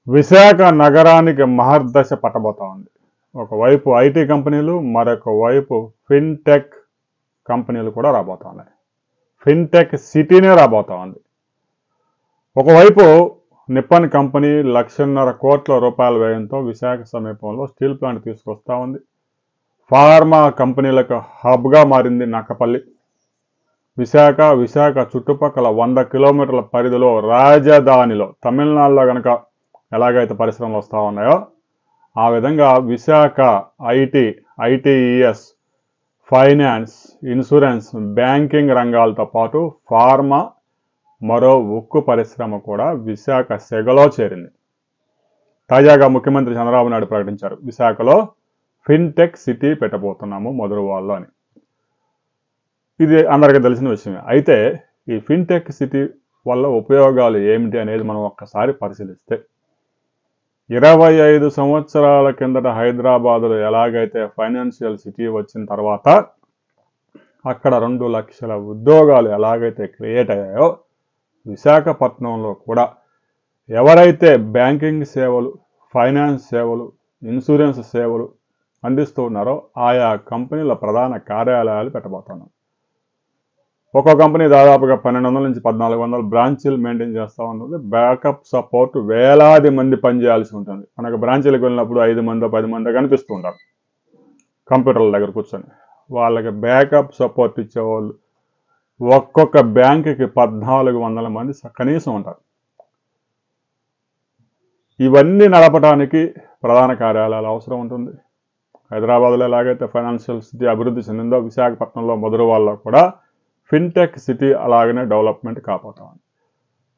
విశాఖ నగరానికి మహర్దశ పట్టబోతా ఉంది. ఒకవైపు ఐటీ కంపెనీలు, మరొక వైపు ఫిన్టెక్ కంపెనీలు కూడా రాబోతా ఉన్నాయి. ఫిన్టెక్ సిటీనే రాబోతా ఉంది. ఒకవైపు నిప్పన్ కంపెనీ 1,50,000 కోట్ల రూపాయల వ్యయంతో విశాఖ సమీపంలో స్టీల్ ప్లాంట్ తీసుకొస్తా ఉంది. ఫార్మా కంపెనీలకు హబ్గా మారింది నక్కపల్లి. విశాఖ చుట్టుపక్కల 100 కిలోమీటర్ల పరిధిలో రాజధానిలో తమిళనాడులో కనుక ఎలాగైతే పరిశ్రమలు వస్తూ ఉన్నాయో ఆ విధంగా Visakha ITES, finance, insurance, banking రంగాలతో పాటు ఫార్మా, మరో ఉక్కు పరిశ్రమ కూడా విశాఖ సెగలో చేరింది. తాజాగా ముఖ్యమంత్రి చంద్రబాబు నాయుడు ప్రకటించారు, విశాఖలో ఫిన్టెక్ సిటీ పెట్టబోతున్నాము మధురవాడలో అని. ఇది అందరికీ తెలిసిన విషయమే. అయితే ఈ ఫిన్టెక్ సిటీ వల్ల ఉపయోగాలు ఏమిటి అనేది మనం ఒక్కసారి పరిశీలిస్తే, 25 సంవత్సరాల కిందట హైదరాబాదులో ఎలాగైతే ఫైనాన్షియల్ సిటీ వచ్చిన తర్వాత అక్కడ 2 లక్షల ఉద్యోగాలు ఎలాగైతే క్రియేట్ అయ్యాయో, విశాఖపట్నంలో కూడా ఎవరైతే బ్యాంకింగ్ సేవలు, ఫైనాన్స్ సేవలు, ఇన్సూరెన్స్ సేవలు అందిస్తూ ఉన్నారో ఆయా కంపెనీల ప్రధాన కార్యాలయాలు పెట్టబోతున్నాం. ఒక్కో కంపెనీ దాదాపుగా 1,200 నుంచి 1,400 బ్రాంచీలు మెయింటైన్ చేస్తూ ఉంటుంది. బ్యాకప్ సపోర్ట్ వేలాది మంది పనిచేయాల్సి ఉంటుంది. మనకు బ్రాంచీలకు వెళ్ళినప్పుడు 5 మందో 10 మందో కనిపిస్తూ ఉంటారు కంప్యూటర్ల దగ్గర కూర్చొని. వాళ్ళకి బ్యాకప్ సపోర్ట్ ఇచ్చేవాళ్ళు ఒక్కొక్క బ్యాంకుకి 1,400 మంది కనీసం ఉంటారు. ఇవన్నీ నడపడానికి ప్రధాన కార్యాలయాలు అవసరం ఉంటుంది. హైదరాబాద్లో ఎలాగైతే ఫైనాన్షియల్ సిటీ అభివృద్ధి చెందిందో, విశాఖపట్నంలో మధురవాడలో కూడా ఫిన్టెక్ సిటీ అలాగనే డెవలప్మెంట్ కాబోతా ఉంది.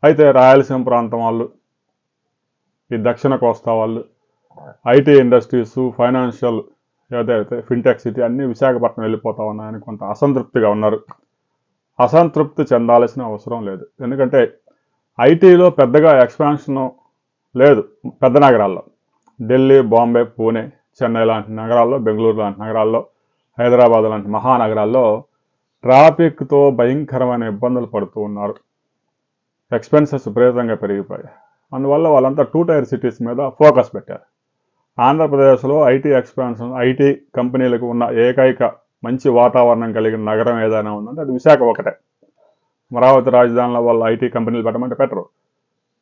అయితే రాయలసీమ ప్రాంతం వాళ్ళు, ఈ దక్షిణ కోస్తా వాళ్ళు, ఐటీ ఇండస్ట్రీస్, ఫైనాన్షియల్ ఏదైతే ఫిన్టెక్ సిటీ అన్నీ విశాఖపట్నం వెళ్ళిపోతా ఉన్నాయని కొంత అసంతృప్తిగా ఉన్నారు. అసంతృప్తి చెందాల్సిన అవసరం లేదు. ఎందుకంటే ఐటీలో పెద్దగా ఎక్స్పాన్షన్ లేదు. పెద్ద నగరాల్లో ఢిల్లీ, బాంబే, పూణే, చెన్నై లాంటి నగరాల్లో, బెంగళూరు లాంటి నగరాల్లో, హైదరాబాద్ లాంటి మహానగరాల్లో ట్రాఫిక్తో భయంకరమైన ఇబ్బందులు పడుతూ ఉన్నారు. ఎక్స్పెన్సెస్ విపరీతంగా పెరిగిపోయాయి. అందువల్ల వాళ్ళంతా 2 టైర్ సిటీస్ మీద ఫోకస్ పెట్టారు. ఆంధ్రప్రదేశ్లో ఐటీ ఎక్స్పాన్షన్, ఐటీ కంపెనీలకు ఉన్న ఏకైక మంచి వాతావరణం కలిగిన నగరం ఏదైనా ఉందంటే అది విశాఖ ఒకటే. అమరావతి రాజధానిలో వాళ్ళు ఐటీ కంపెనీలు పెట్టమంటే పెట్టరు.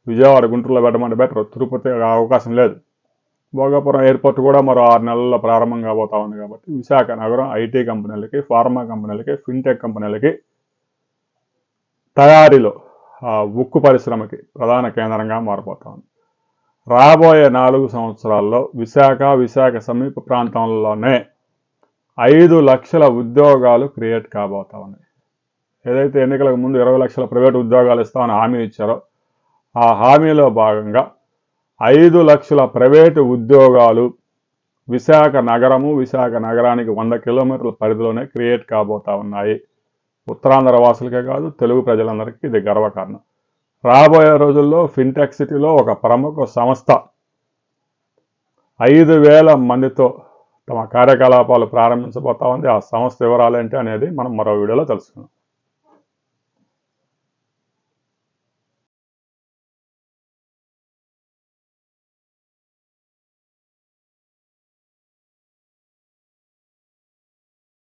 విజయవాడ, గుంటూరులో పెట్టమంటే పెట్టరు. తిరుపతి అవకాశం లేదు. భోగాపురం ఎయిర్పోర్ట్ కూడా మరో 6 నెలల్లో ప్రారంభం కాబోతా ఉంది. కాబట్టి విశాఖ నగరం ఐటీ కంపెనీలకి, ఫార్మా కంపెనీలకి, ఫిన్టెక్ కంపెనీలకి, తయారీలో ఉక్కు పరిశ్రమకి ప్రధాన కేంద్రంగా మారిపోతా ఉంది. రాబోయే 4 సంవత్సరాల్లో విశాఖ సమీప ప్రాంతంలోనే 5 లక్షల ఉద్యోగాలు క్రియేట్ కాబోతా ఉన్నాయి. ఏదైతే ఎన్నికలకు ముందు 20 లక్షల ప్రైవేటు ఉద్యోగాలు ఇస్తామని హామీ ఇచ్చారో ఆ హామీలో భాగంగా 5 లక్షల ప్రైవేటు ఉద్యోగాలు విశాఖ నగరానికి 100 కిలోమీటర్ల పరిధిలోనే క్రియేట్ కాబోతా ఉన్నాయి. ఉత్తరాంధ్ర వాసులకే కాదు, తెలుగు ప్రజలందరికీ ఇది గర్వకారణం. రాబోయే రోజుల్లో ఫిన్టెక్ సిటీలో ఒక ప్రముఖ సంస్థ 5,000 మందితో తమ కార్యకలాపాలు ప్రారంభించబోతా ఉంది. ఆ సంస్థ వివరాలు ఏంటి అనేది మనం మరో వీడియోలో తెలుసుకుందాం.